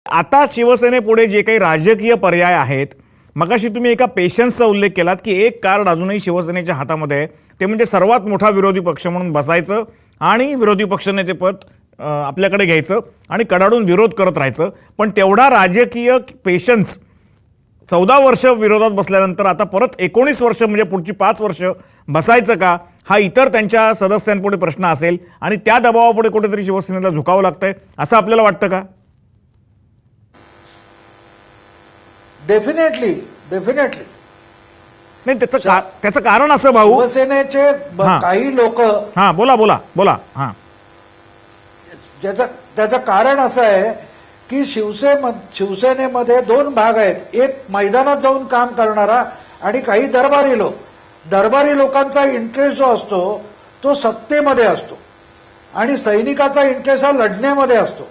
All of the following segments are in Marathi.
आता शिवसेनेपुढे जे काही राजकीय पर्याय आहेत, मगाशी तुम्ही एका पेशन्सचा उल्लेख केलात की एक कार्ड अजूनही शिवसेनेच्या हातामध्ये आहे, ते म्हणजे सर्वात मोठा विरोधी पक्ष म्हणून बसायचं आणि विरोधी पक्षनेतेपद आपल्याकडे घ्यायचं आणि कडाडून विरोध करत राहायचं. पण तेवढा राजकीय पेशन्स 14 वर्ष विरोधात बसल्यानंतर आता परत 19 वर्ष म्हणजे पुढची 5 वर्ष बसायचं का, हा इतर त्यांच्या सदस्यांपुढे प्रश्न असेल आणि त्या दबावापुढे कुठेतरी शिवसेनेला झुकावं लागतंय असं आपल्याला वाटतं का? डेफिनेटली नाही, त्याचं कारण असं भाऊ, शिवसेनेचे काही लोक, हा बोला बोला बोला, हा त्याचं कारण असं आहे की शिवसेनेमध्ये दोन भाग आहेत. एक मैदानात जाऊन काम करणारा आणि काही दरबारी लोक. दरबारी लोकांचा इंटरेस्ट जो असतो तो सत्तेमध्ये असतो आणि सैनिकाचा इंटरेस्ट हा लढण्यामध्ये असतो.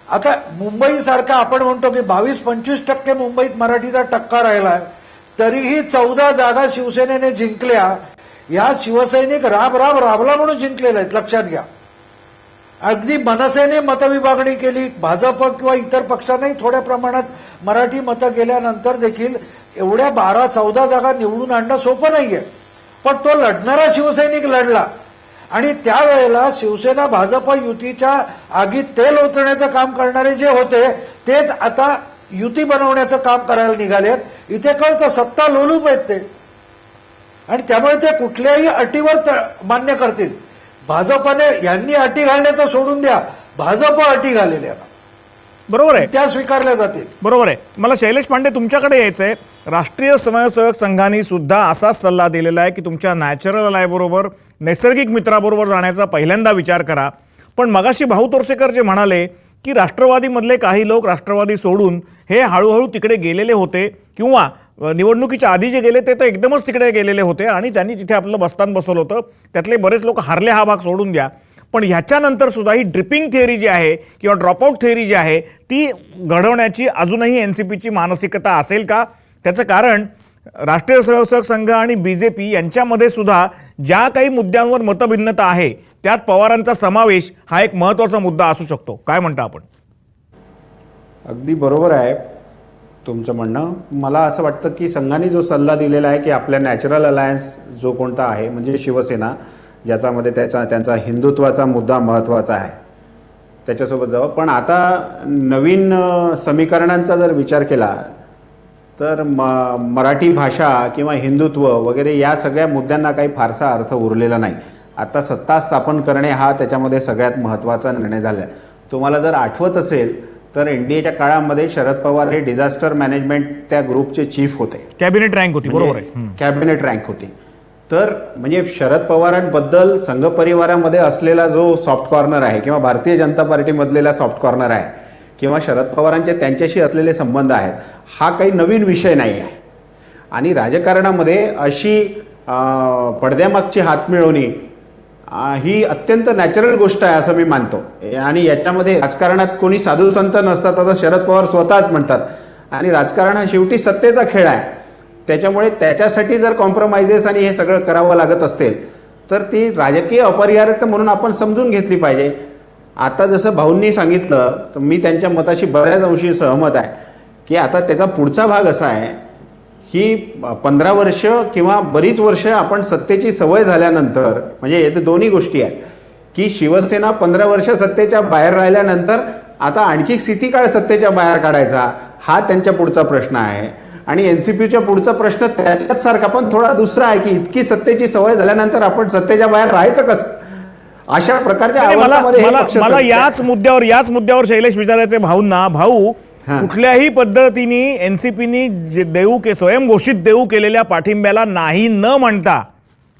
आता मुंबईसारखा आपण म्हणतो की 22-25% मुंबईत मराठीचा टक्का राहिलाय, तरीही 14 जागा शिवसेनेने जिंकल्या. या शिवसैनिक राबला म्हणून जिंकलेले आहेत, लक्षात घ्या. अगदी मनसेने मतविभागणी केली, भाजप किंवा इतर पक्षांनाही थोड्या प्रमाणात मराठी मतं गेल्यानंतर देखील एवढ्या 12-14 जागा निवडून आणणं सोपं नाहीये. पण तो लढणारा शिवसैनिक लढला आणि त्यावेळेला शिवसेना भाजप युतीच्या आगीत तेल ओतण्याचं काम करणारे जे होते तेच आता युती बनवण्याचं काम करायला निघालेत. इथे कळतं सत्ता लोलूप आहेत ते आणि त्यामुळे ते कुठल्याही अटीवर मान्य करतील. भाजपने यांनी अटी घालण्याचं सोडून द्या, भाजप अटी घालेल्या बरोबर आहे, त्या स्वीकारल्या जातील. बरोबर आहे. मला शैलेश पांडे तुमच्याकडे यायचंय. राष्ट्रीय स्वयंसेवक संघाने सुद्धा असाच सल्ला दिलेला आहे की तुमच्या नॅचरल अलायबरोबर, नैसर्गिक मित्राबरोबर जाण्याचा पहिल्यांदा विचार करा. पण मगाशी भाऊ तोरसेकर जे म्हणाले की राष्ट्रवादीमधले काही लोक राष्ट्रवादी सोडून हे हळूहळू तिकडे गेलेले होते किंवा निवडणुकीच्या आधी जे गेले ते तर एकदमच तिकडे गेलेले होते आणि त्यांनी तिथे आपलं बस्तान बसवलं होतं, त्यातले बरेच लोक हारले, हा भाग सोडून द्या. पण ह्याच्यानंतर सुद्धा ही ड्रिपिंग थिअरी जी आहे किंवा ड्रॉपआउट थिअरी जी आहे ती घडवण्याची अजूनही एनसीपीची मानसिकता असेल का? त्याचं कारण राष्ट्रीय स्वयंसेवक संघ आणि बीजेपी यांच्यामध्ये सुद्धा ज्या काही मुद्द्यांवर मतभिन्नता आहे त्यात पवारांचा समावेश हा एक महत्त्वाचा मुद्दा असू शकतो. काय म्हणता आपण? अगदी बरोबर आहे तुमचं म्हणणं. मला असं वाटतं की संघाने जो सल्ला दिलेला आहे की आपल्या नॅचरल अलायन्स जो कोणता आहे म्हणजे शिवसेना, ज्याच्यामध्ये त्यांचा हिंदुत्वाचा मुद्दा महत्त्वाचा आहे, त्याच्यासोबत जावं. पण आता नवीन समीकरणांचा जर विचार केला तर मराठी भाषा किंवा हिंदुत्व वगैरे या सगळ्या मुद्द्यांना काही फारसा अर्थ उरलेला नाही. आता सत्ता स्थापन करणे हा त्याच्यामध्ये सगळ्यात महत्त्वाचा निर्णय झाला आहे. तुम्हाला जर आठवत असेल तर एनडीएच्या काळामध्ये शरद पवार हे डिझास्टर मॅनेजमेंट त्या ग्रुपचे चीफ होते, कॅबिनेट रँक होती. बरोबर आहे, कॅबिनेट रँक होती. तर म्हणजे शरद पवारांबद्दल संघ परिवारामध्ये असलेला जो सॉफ्ट कॉर्नर आहे किंवा भारतीय जनता पार्टीमधलेला सॉफ्ट कॉर्नर आहे किंवा शरद पवारांचे त्यांच्याशी असलेले संबंध आहेत, हा काही नवीन विषय नाही आहे. आणि राजकारणामध्ये अशी पडद्यामागची हातमिळवणी ही अत्यंत नॅचरल गोष्ट आहे असं मी मानतो. आणि याच्यामध्ये राजकारणात कोणी साधू संत नसतात असं शरद पवार स्वतःच म्हणतात. आणि राजकारण हा शेवटी सत्तेचा खेळ आहे. त्याच्यामुळे त्याच्यासाठी जर कॉम्प्रोमाइजेस आणि हे सगळं करावं लागत असेल तर ती राजकीय अपरिहार्यता म्हणून आपण समजून घेतली पाहिजे. आता जसं भाऊंनी सांगितलं तर मी त्यांच्या मताशी बऱ्याच अंशी सहमत आहे की आता त्याचा पुढचा भाग असा आहे की 15 वर्ष किंवा बरीच वर्ष आपण सत्तेची सवय झाल्यानंतर, म्हणजे येथे दोन्ही गोष्टी आहेत की शिवसेना 15 वर्ष सत्तेच्या बाहेर राहिल्यानंतर आता आणखी किती काळ सत्तेच्या बाहेर काढायचा हा त्यांच्या पुढचा प्रश्न आहे. आणि एनसीपीच्या पुढचा प्रश्न त्याच्याच सारखा पण थोडा दुसरा आहे की इतकी सत्तेची सवय झाल्यानंतर आपण सत्तेच्या बाहेर राहायचं कसं, अशा प्रकारच्या मला याच मुद्द्यावर शैलेश विचारायचे भाऊंना. भाऊ, कुठल्याही पद्धतीने एनसीपीनी स्वयंघोषित देऊ केलेल्या पाठिंब्याला नाही न म्हणता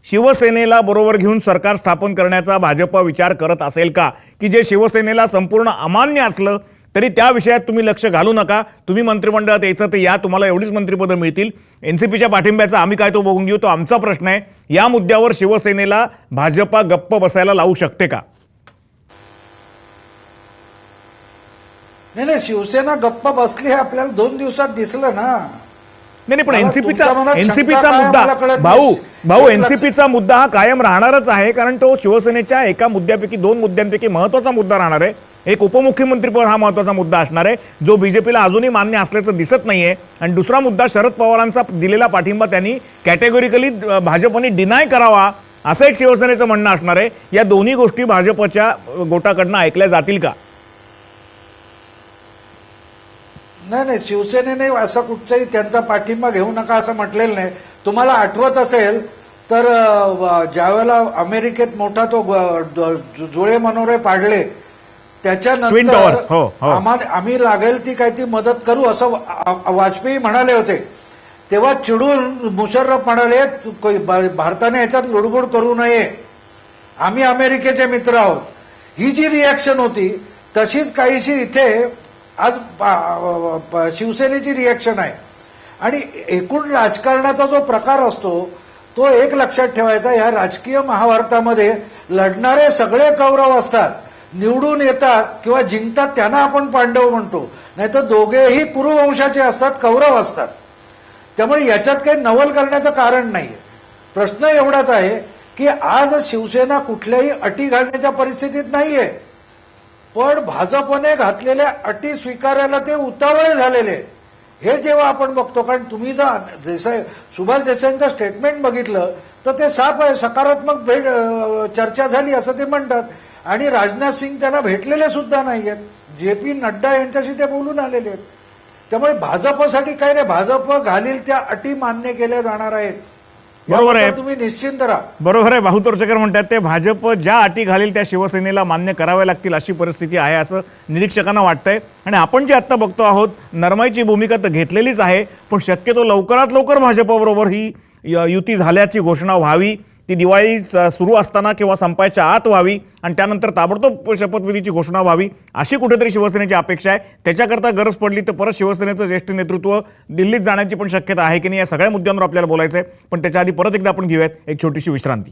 शिवसेनेला बरोबर घेऊन सरकार स्थापन करण्याचा भाजप विचार करत असेल का? की जे शिवसेनेला संपूर्ण अमान्य असलं तरी त्या विषयात तुम्ही लक्ष घालू नका, तुम्ही मंत्रिमंडळात यायचं तर या, तुम्हाला एवढीच मंत्रिपदं मिळतील, एनसीपीच्या पाठिंब्याचा आम्ही काय तो बघून घेऊ, तो आमचा प्रश्न आहे. या मुद्द्यावर शिवसेनेला भाजपा गप्प बसायला लावू शकते का? नाही, शिवसेना गप्प बसली हे आपल्याला 2 दिवसात दिसलं ना. नाही, पण एनसीपीचा मुद्दा भाऊ एनसीपीचा मुद्दा हा कायम राहणारच आहे, कारण तो शिवसेनेच्या एका मुद्द्यापैकी 2 मुद्द्यांपैकी महत्वाचा मुद्दा राहणार आहे. एक उपमुख्यमंत्रीपद हा महत्त्वाचा मुद्दा असणार आहे, जो बीजेपीला अजूनही मान्य असल्याचं दिसत नाहीये. आणि दुसरा मुद्दा, शरद पवारांचा दिलेला पाठिंबा त्यांनी कॅटेगोरिकली भाजपने डिनाय करावा, असं एक शिवसेनेचं म्हणणं असणार आहे. या दोन्ही गोष्टी भाजपच्या गोटाकडनं ऐकल्या जातील का? नाही, शिवसेनेने असं कुठचाही त्यांचा पाठिंबा घेऊ नका असं म्हटलेलं नाही. तुम्हाला आठवत असेल तर ज्यावेळेला अमेरिकेत मोठा तो जुळे मनोरे पाडले Twin त्याच्यानंतर Towers, हो, हो. आम्ही लागेल ती काय ती मदत करू असं वाजपेयी म्हणाले होते. तेव्हा चिडून मुशर्रफ म्हणाले भारताने याच्यात लुडबुड करू नये, आम्ही अमेरिकेचे मित्र आहोत. ही जी रिॲक्शन होती तशीच काहीशी इथे आज शिवसेनेची रिॲक्शन आहे. आणि एकूण राजकारणाचा जो प्रकार असतो तो एक लक्षात ठेवायचा, ह्या राजकीय महाभारतामध्ये लढणारे सगळे कौरव असतात. निवडून येतात किंवा जिंकतात त्यांना आपण पांडव म्हणतो, नाहीतर दोघेही कुरुवंशाचे असतात, कौरव असतात. त्यामुळे याच्यात काही नवल करण्याचं कारण नाहीये. प्रश्न एवढाच आहे की आज शिवसेना कुठल्याही अटी घालण्याच्या परिस्थितीत नाहीये, पण भाजपने घातलेल्या अटी स्वीकारायला ते उतावळे झालेले आहेत. हे जेव्हा आपण बघतो, कारण तुम्ही जर सुभाष देसाईंचं स्टेटमेंट बघितलं तर ते साफ आहे, सकारात्मक चर्चा झाली असं ते म्हणतात. आणि राजनाथ सिंग त्यांना भेटलेले सुद्धा नाही आहेत. JP नड्डा यांच्याशी ते बोलून आलेले आहेत. त्यामुळे भाजपसाठी काही नाही, भाजप घालील त्या अटी मान्य केल्या जाणार आहेत. बरोबर आहे, तुम्ही निश्चिंत राहा. बरोबर आहे. भाऊ तोरसेकर म्हणतात ते भाजप ज्या अटी घालील त्या शिवसेनेला मान्य कराव्या लागतील अशी परिस्थिती आहे असं निरीक्षकांना वाटतंय. आणि आपण जे आत्ता बघतो आहोत, नरमाईची भूमिका तर घेतलेलीच आहे, पण शक्यतो लवकरात लवकर भाजपबरोबर ही युती झाल्याची घोषणा व्हावी. ती दिवाळी सुरू असताना किंवा संपायच्या आत व्हावी आणि त्यानंतर ताबडतोब शपथविधीची घोषणा व्हावी अशी कुठेतरी शिवसेनेची अपेक्षा आहे. त्याच्याकरता गरज पडली तर परत शिवसेनेचं ज्येष्ठ नेतृत्व दिल्लीत जाण्याची पण शक्यता आहे की नाही, या सगळ्या मुद्द्यांवर आपल्याला बोलायचं आहे. पण त्याच्या आधी परत एकदा आपण घेऊयात एक छोटीशी विश्रांती.